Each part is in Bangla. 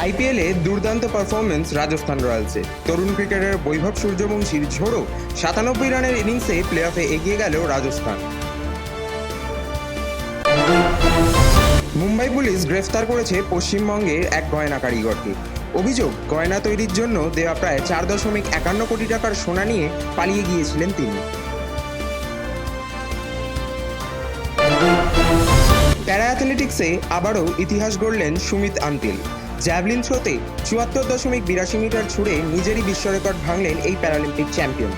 আইপিএলে দুর্দান্ত পারফরমেন্স রাজস্থান রয়্যালসের। তরুণ ক্রিকেটার বৈভব সূর্যবংশীর ঝোড়ো 97 রানের ইনিংসে প্লে অফে এগিয়ে গেল রাজস্থান। মুম্বাই পুলিশ গ্রেফতার করেছে পশ্চিমবঙ্গের এক গয়না কারিগরকে। অভিযোগ, গয়না তৈরির জন্য দেওয়া প্রায় 4.51 কোটি টাকার সোনা নিয়ে পালিয়ে গিয়েছিলেন তিনি। প্যারা অ্যাথলেটিক্সে আবারও ইতিহাস গড়লেন সুমিত আন্টিল। জ্যাভলিন থ্রোতে 74.82 মিটার ছুড়ে নিজেরই বিশ্ব রেকর্ড ভাঙলেন এই প্যারালিম্পিক চ্যাম্পিয়ন।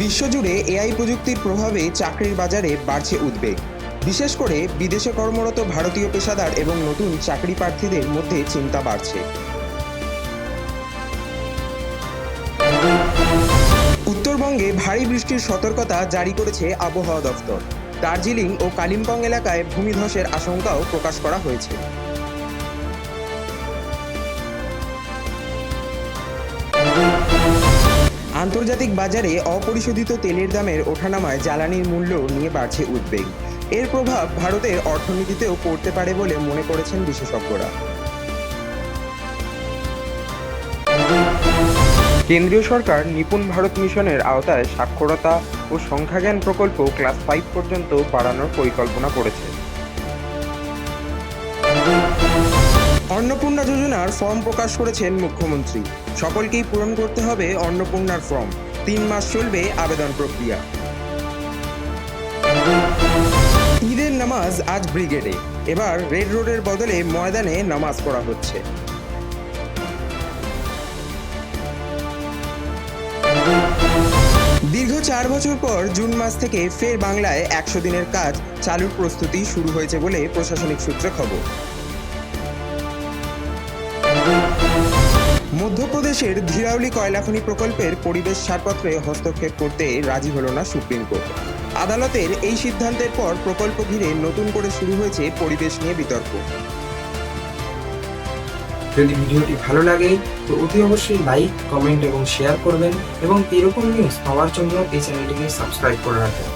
বিশ্বজুড়ে এআই প্রযুক্তির প্রভাবে চাকরির বাজারে বাড়ছে উদ্বেগ। বিশেষ করে বিদেশে কর্মরত ভারতীয় পেশাদার এবং নতুন চাকরি প্রার্থীদের মধ্যে চিন্তা বাড়ছে। উত্তরবঙ্গে ভারী বৃষ্টির সতর্কতা জারি করেছে আবহাওয়া দফতর। দার্জিলিং ও কালিম্পং এলাকায় ভূমিধসের আশঙ্কাও প্রকাশ করা হয়েছে। আন্তর্জাতিক বাজারে অপরিশোধিত তেলের দামের ওঠানামায় জ্বালানির মূল্য নিয়ে বাড়ছে উদ্বেগ। এর প্রভাব ভারতের অর্থনীতিতেও পড়তে পারে বলে মনে করছেন বিশেষজ্ঞরা। কেন্দ্রীয় সরকার নিপুণ ভারত মিশনের আওতায় সাক্ষরতা ও সংখ্যাজ্ঞান প্রকল্প ক্লাস 5 পর্যন্ত বাড়ানোর পরিকল্পনা করেছে। অন্নপূর্ণা যোজনার ফর্ম প্রকাশ করেছেন মুখ্যমন্ত্রী। সকলকেই পূরণ করতে হবে অন্নপূর্ণার ফর্ম। 3 মাস চলবে আবেদন প্রক্রিয়া। ঈদের নামাজ আজ ব্রিগেডে। এবার রেড রোডের বদলে ময়দানে নামাজ পড়া হচ্ছে। দীর্ঘ 4 বছর পর জুন মাস থেকে ফের বাংলায় 100 দিনের কাজ চালুর প্রস্তুতি শুরু হয়েছে বলে প্রশাসনিক সূত্রে খবর। মধ্যপ্রদেশের ধীরাউলি কয়লা খনি প্রকল্পের পরিবেশ ছাড়পত্রে হস্তক্ষেপ করতে রাজি হল না সুপ্রিম কোর্ট। আদালতের এই সিদ্ধান্তের পর প্রকল্প ঘিরে নতুন করে শুরু হয়েছে পরিবেশ নিয়ে বিতর্ক। যদি ভিডিওটি ভালো লাগে তো অতি অবশ্যই লাইক, কমেন্ট এবং শেয়ার করবেন এবং এরকম নিউজ পাওয়ার জন্য এই চ্যানেলটিকে সাবস্ক্রাইব করে রাখবেন।